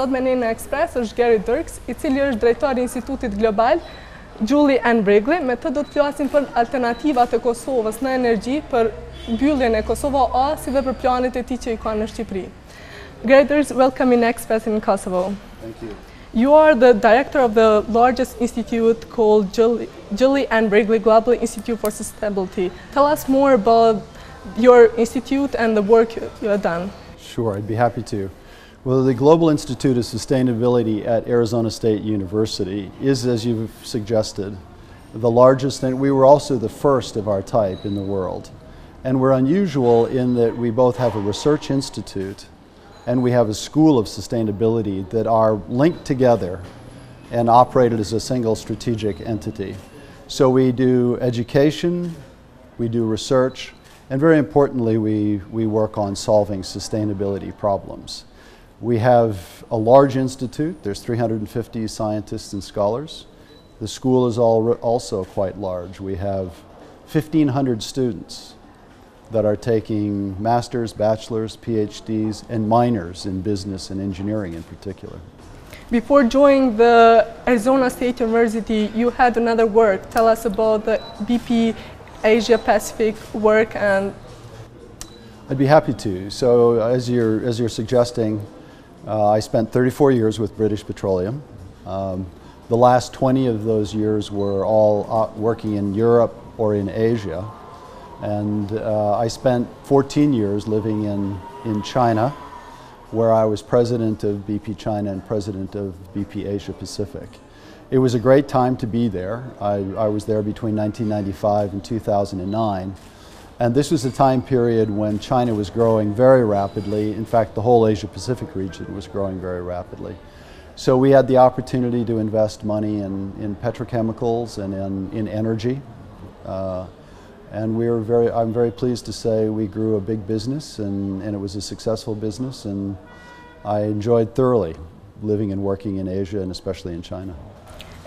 Sot me ne në Ekspres është Dirks, I cili është drejtori I Institutit Global, Wrigley, me të do të flasim për alternativat e Kosovës në energji, për mbylljen e Kosovo A, si dhe për planet e tij që I ka në Shqipëri. Dirks, welcome in Express in Kosovo. Thank you. You are the director of the largest institute called Wrigley Global Institute for Sustainability. Tell us more about your institute and the work you have done. Sure, I'd be happy to. Well, the Global Institute of Sustainability at Arizona State University is, as you've suggested, the largest, and we were also the first of our type in the world. And we're unusual in that we both have a research institute and we have a school of sustainability that are linked together and operated as a single strategic entity. So we do education, we do research, and very importantly, we work on solving sustainability problems. We have a large institute. There's 350 scientists and scholars. The school is also quite large. We have 1,500 students that are taking masters, bachelors, PhDs, and minors in business and engineering in particular. Before joining the Arizona State University, you had another work. Tell us about the BP Asia Pacific work. And I'd be happy to. So as you're suggesting, I spent 34 years with British Petroleum. The last 20 of those years were all working in Europe or in Asia. And I spent 14 years living in China, where I was president of BP China and president of BP Asia Pacific. It was a great time to be there. I was there between 1995 and 2009. And this was a time period when China was growing very rapidly. In fact, the whole Asia-Pacific region was growing very rapidly. So we had the opportunity to invest money in petrochemicals and in energy. And I'm very pleased to say we grew a big business, and it was a successful business, and I enjoyed thoroughly living and working in Asia, and especially in China.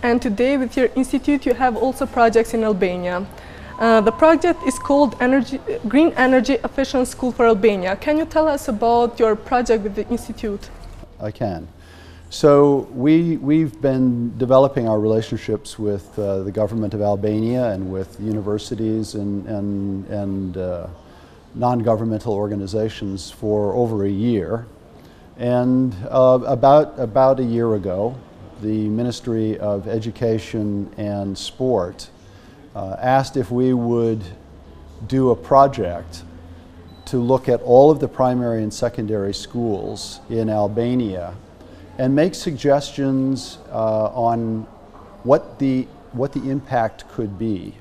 And today, with your institute, you have also projects in Albania. The project is called Green Energy Efficient School for Albania. Can you tell us about your project with the Institute? I can. So we've been developing our relationships with the government of Albania and with universities and non-governmental organizations for over a year. And about a year ago, the Ministry of Education and Sport asked if we would do a project to look at all of the primary and secondary schools in Albania and make suggestions on what the impact could be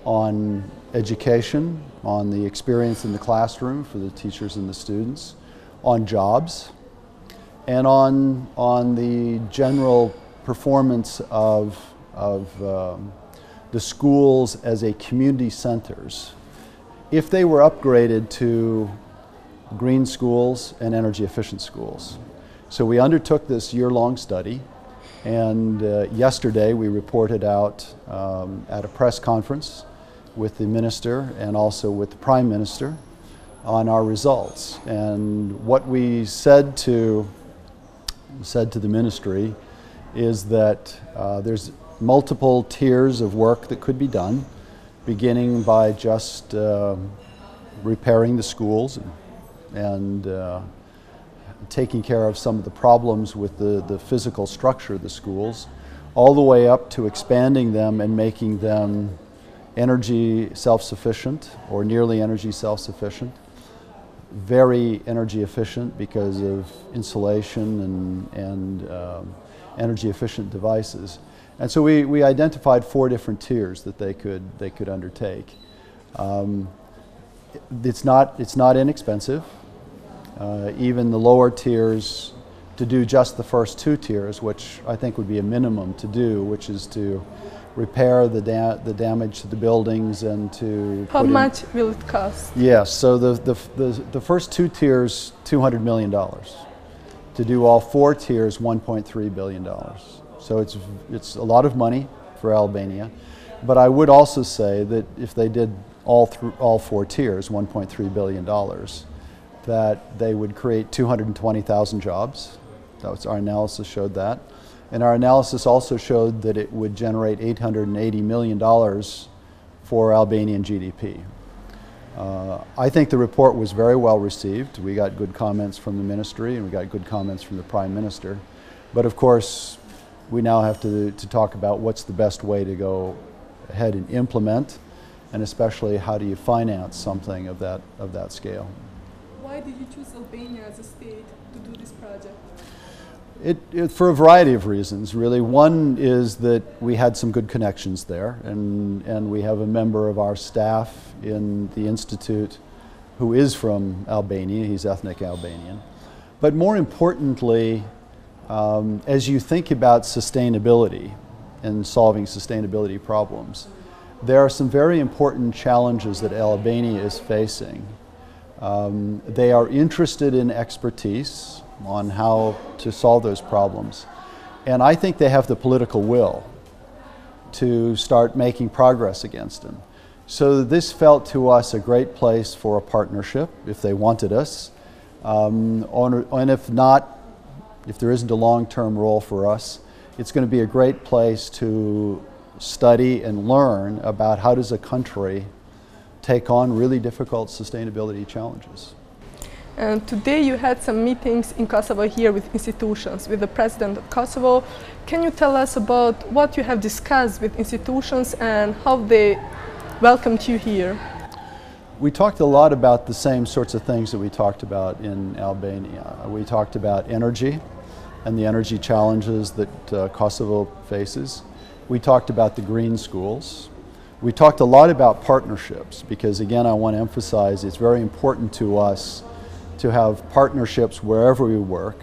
on education, on the experience in the classroom for the teachers and the students, on jobs, and on the general performance of the schools as a community centers, if they were upgraded to green schools and energy efficient schools. So we undertook this year-long study, and yesterday we reported out at a press conference with the minister and also with the prime minister on our results. And what we said to the ministry is that there's multiple tiers of work that could be done, beginning by just repairing the schools and taking care of some of the problems with the physical structure of the schools, all the way up to expanding them and making them energy self-sufficient or nearly energy self-sufficient, very energy efficient because of insulation and energy efficient devices. And so we identified 4 different tiers that they could undertake. It's not inexpensive. Even the lower tiers, to do just the first 2 tiers, which I think would be a minimum to do, which is to repair the damage to the buildings and to How much will it cost? Yes, so the first 2 tiers, $200 million. To do all 4 tiers, $1.3 billion. So it's a lot of money for Albania, but I would also say that if they did all 4 tiers, $1.3 billion, that they would create 220,000 jobs, Our analysis showed that. And our analysis also showed that it would generate $880 million for Albanian GDP. I think the report was very well received. We got good comments from the ministry and we got good comments from the Prime Minister. But of course, we now have to talk about what's the best way to go ahead and implement, and especially how do you finance something of that scale. Why did you choose Albania as a state to do this project? For a variety of reasons, really. One is that we had some good connections there, and we have a member of our staff in the Institute who is from Albania. He's ethnic Albanian. But more importantly, as you think about sustainability and solving sustainability problems, there are some very important challenges that Albania is facing. They are interested in expertise on how to solve those problems. And I think they have the political will to start making progress against them. So this felt to us a great place for a partnership if they wanted us. And if not, if there isn't a long-term role for us, it's going to be a great place to study and learn about how does a country take on really difficult sustainability challenges. And today you had some meetings in Kosovo here with institutions, with the President of Kosovo. Can you tell us about what you have discussed with institutions and how they welcomed you here? We talked a lot about the same sorts of things that we talked about in Albania. We talked about energy and the energy challenges that Kosovo faces. We talked about the green schools. We talked a lot about partnerships because, again, I want to emphasize it's very important to us to have partnerships wherever we work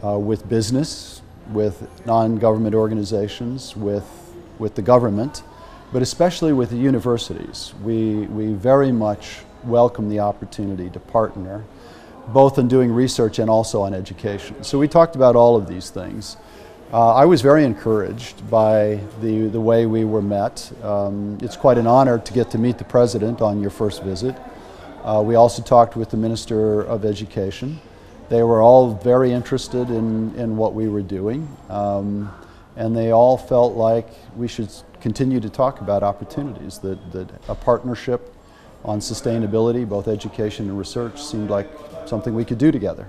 with business, with non-government organizations, with the government, but especially with the universities. We very much welcome the opportunity to partner, both in doing research and also on education. So we talked about all of these things. I was very encouraged by the way we were met. It's quite an honor to get to meet the President on your first visit. We also talked with the Minister of Education. They were all very interested in what we were doing, and they all felt like we should continue to talk about opportunities, that a partnership on sustainability, both education and research, seemed like something we could do together.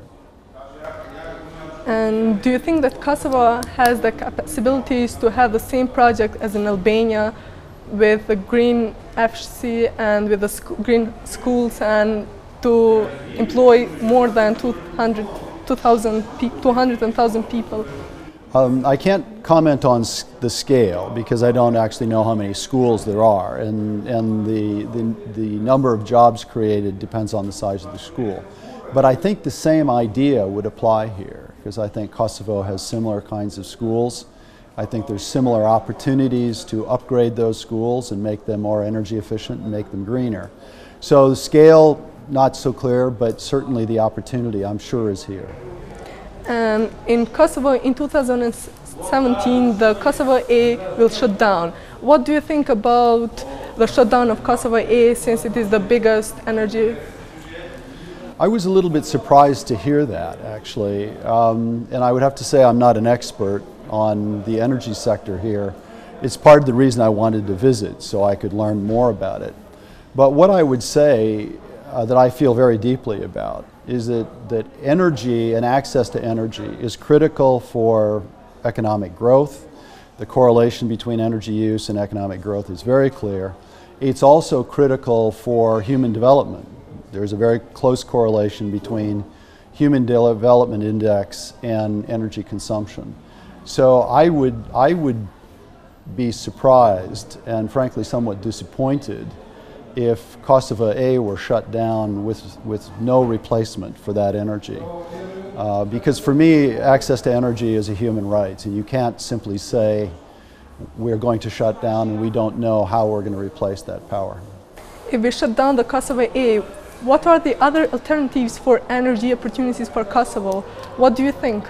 And do you think that Kosovo has the capabilities to have the same project as in Albania, with the green FC and with the green schools, and to employ more than 200,000 people? I can't comment on the scale because I don't actually know how many schools there are, and the number of jobs created depends on the size of the school. But I think the same idea would apply here, because I think Kosovo has similar kinds of schools. I think there's similar opportunities to upgrade those schools and make them more energy efficient and make them greener. So the scale, not so clear, but certainly the opportunity, I'm sure, is here. In Kosovo, in 2017, the Kosovo A will shut down. What do you think about the shutdown of Kosovo A, since it is the biggest energy? I was a little bit surprised to hear that, actually. And I would have to say I'm not an expert on the energy sector here. It's part of the reason I wanted to visit, so I could learn more about it. But what I would say that I feel very deeply about is that energy and access to energy is critical for economic growth. The correlation between energy use and economic growth is very clear. It's also critical for human development. There's a very close correlation between Human Development Index and energy consumption. So I would be surprised and frankly somewhat disappointed if Kosovo A were shut down with no replacement for that energy. Because for me, access to energy is a human right, and you can't simply say we're going to shut down and we don't know how we're going to replace that power. If we shut down the Kosovo A, what are the other alternatives for energy opportunities for Kosovo? What do you think?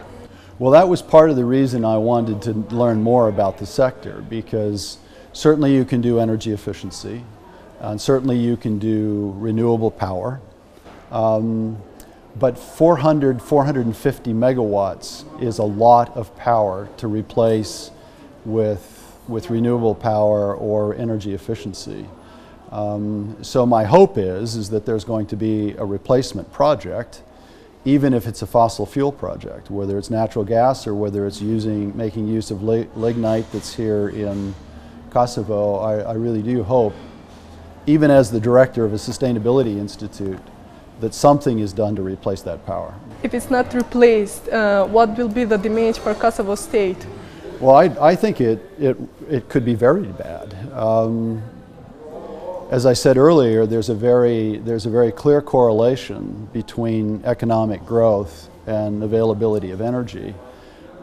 Well, that was part of the reason I wanted to learn more about the sector, because certainly you can do energy efficiency, and certainly you can do renewable power. But 450 megawatts is a lot of power to replace with renewable power or energy efficiency. So my hope is that there's going to be a replacement project, even if it's a fossil fuel project, whether it's natural gas or whether it's making use of lignite that's here in Kosovo. I really do hope, even as the director of a sustainability institute, that something is done to replace that power. If it's not replaced, what will be the damage for Kosovo state? Well, I think it could be very bad. As I said earlier, there's a very clear correlation between economic growth and availability of energy.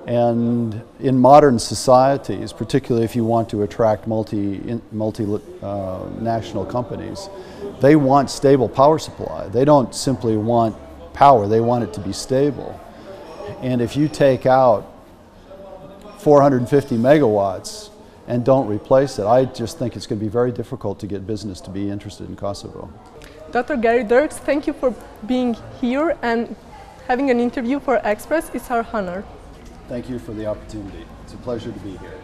And in modern societies, particularly if you want to attract multinational companies, they want stable power supply. They don't simply want power, they want it to be stable. And if you take out 450 megawatts and don't replace it, I just think it's going to be very difficult to get business to be interested in Kosovo. Dr. Gary Dirks, thank you for being here and having an interview for Express. It's our honor. Thank you for the opportunity. It's a pleasure to be here.